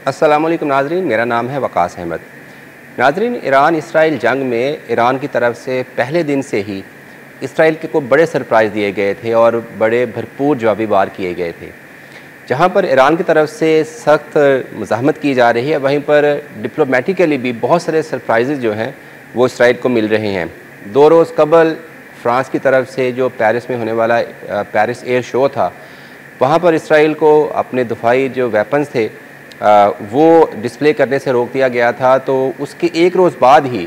अस्सलामुअलैकुम नाज़रीन, मेरा नाम है वक़ास अहमद। नाज़रीन, ईरान इसराइल जंग में ईरान की तरफ से पहले दिन से ही इसराइल को बड़े सरप्राइज़ दिए गए थे और बड़े भरपूर जवाबी वार किए गए थे। जहाँ पर ईरान की तरफ से सख्त मुज़ाहमत की जा रही है, वहीं पर डिप्लोमेटिकली भी बहुत सारे सरप्राइज़ जो हैं वो इसराइल को मिल रहे हैं। 2 रोज़ कबल फ्रांस की तरफ से जो पेरिस में होने वाला पेरिस एयर शो था, वहाँ पर इसराइल को अपने दफाई जो वेपन्स थे वो डिस्प्ले करने से रोक दिया गया था। तो उसके 1 रोज़ बाद ही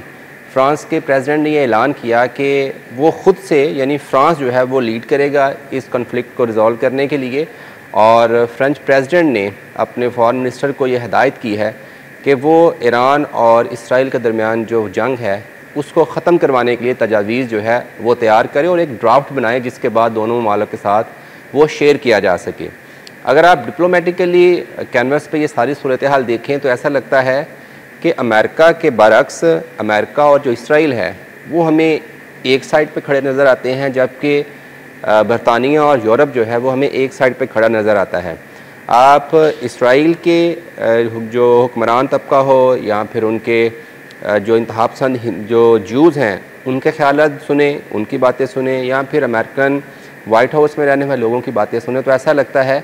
फ्रांस के प्रेसिडेंट ने यह ऐलान किया कि वो ख़ुद से, यानी फ्रांस जो है वो लीड करेगा इस कॉन्फ्लिक्ट को रिज़ॉल्व करने के लिए। और फ्रेंच प्रेसिडेंट ने अपने फॉरेन मिनिस्टर को ये हिदायत की है कि वो ईरान और इसराइल के दरमियान जो जंग है उसको ख़त्म करवाने के लिए तजावीज़ जो है वो तैयार करे और एक ड्राफ्ट बनाए, जिसके बाद दोनों ममालिक के साथ वो शेयर किया जा सके। अगर आप डिप्लोमेटिकली कैनवस पे ये सारी सूरत हाल देखें तो ऐसा लगता है कि अमेरिका के बरक्स अमेरिका और जो इसराइल है वो हमें एक साइड पे खड़े नज़र आते हैं, जबकि बरतानिया और यूरोप जो है वो हमें एक साइड पे खड़ा नज़र आता है। आप इसराइल के जो हुक्मरान तबका हो या फिर उनके जो इंतहापसंद जो जूज़ हैं उनके ख्यालात सुने, उनकी बातें सुने, या फिर अमेरिकन वाइट हाउस में रहने वाले लोगों की बातें सुने, तो ऐसा लगता है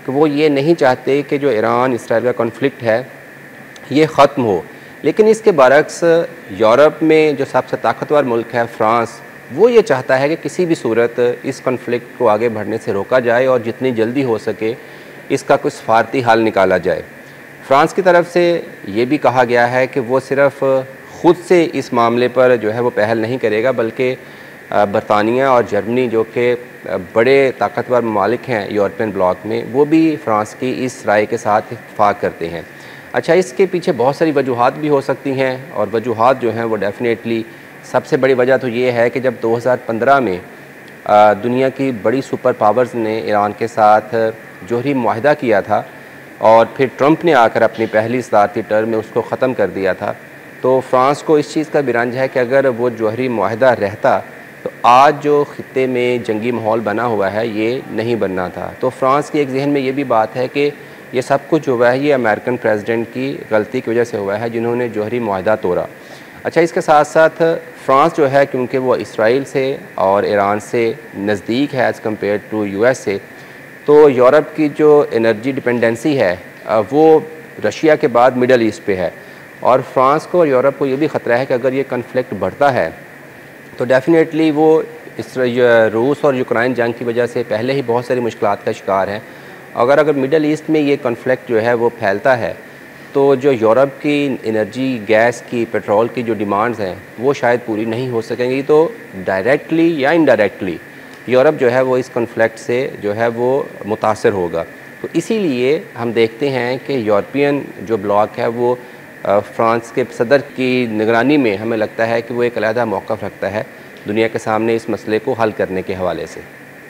कि वो ये नहीं चाहते कि जो ईरान इसराइल का कॉन्फ्लिक्ट है ये ख़त्म हो। लेकिन इसके बरक्स यूरोप में जो सबसे ताकतवर मुल्क है फ्रांस, वो ये चाहता है कि किसी भी सूरत इस कॉन्फ्लिक्ट को आगे बढ़ने से रोका जाए और जितनी जल्दी हो सके इसका कुछ सफारती हल निकाला जाए। फ्रांस की तरफ से ये भी कहा गया है कि वो सिर्फ़ ख़ुद से इस मामले पर जो है वो पहल नहीं करेगा, बल्कि बरतानिया और जर्मनी जो कि बड़े ताकतवर ममालिक हैं यूरोपियन ब्लॉक में, वो भी फ़्रांस की इस राय के साथ इत्तेफाक करते हैं। अच्छा, इसके पीछे बहुत सारी वजूहात भी हो सकती हैं, और वजूहात जो हैं वो डेफ़िनेटली सबसे बड़ी वजह तो ये है कि जब 2015 में दुनिया की बड़ी सुपर पावर्स ने ईरान के साथ जोहरी मुआहिदा किया था और फिर ट्रंप ने आकर अपनी पहली सदारती टर्म में उसको ख़त्म कर दिया था, तो फ़्रांस को इस चीज़ का भी रंज है कि अगर वो जोहरी मुआहिदा रहता तो आज जो ख़ित्ते में जंगी माहौल बना हुआ है ये नहीं बनना था। तो फ्रांस के एक जहन में ये भी बात है कि ये सब कुछ हुआ है ये अमेरिकन प्रेसिडेंट की गलती की वजह से हुआ है, जिन्होंने जोहरी मुआहिदा तोड़ा। अच्छा, इसके साथ साथ फ्रांस जो है, क्योंकि वो इसराइल से और ईरान से नज़दीक है एज़ कम्पेयर टू US से, तो यूरोप की जो एनर्जी डिपेंडेंसी है वो रशिया के बाद मिडल ईस्ट पे है। और फ्रांस को और यूरोप को ये भी ख़तरा है कि अगर ये कन्फ्लिक्ट बढ़ता है तो डेफ़िनेटली वो इस रूस और यूक्रेन जंग की वजह से पहले ही बहुत सारी मुश्किलात का शिकार है। अगर मिडल ईस्ट में ये कॉन्फ्लिक्ट जो है वो फैलता है तो जो यूरोप की एनर्जी, गैस की, पेट्रोल की जो डिमांड्स हैं वो शायद पूरी नहीं हो सकेंगी। तो डायरेक्टली या इनडायरेक्टली यूरोप जो है वो इस कॉन्फ्लिक्ट से जो है वो मुतासर होगा। तो इसीलिए हम देखते हैं कि यूरोपियन जो ब्लॉक है वो फ्रांस के सदर की निगरानी में हमें लगता है कि वो एक अलहदा मौक़िफ़ रखता है दुनिया के सामने इस मसले को हल करने के हवाले से।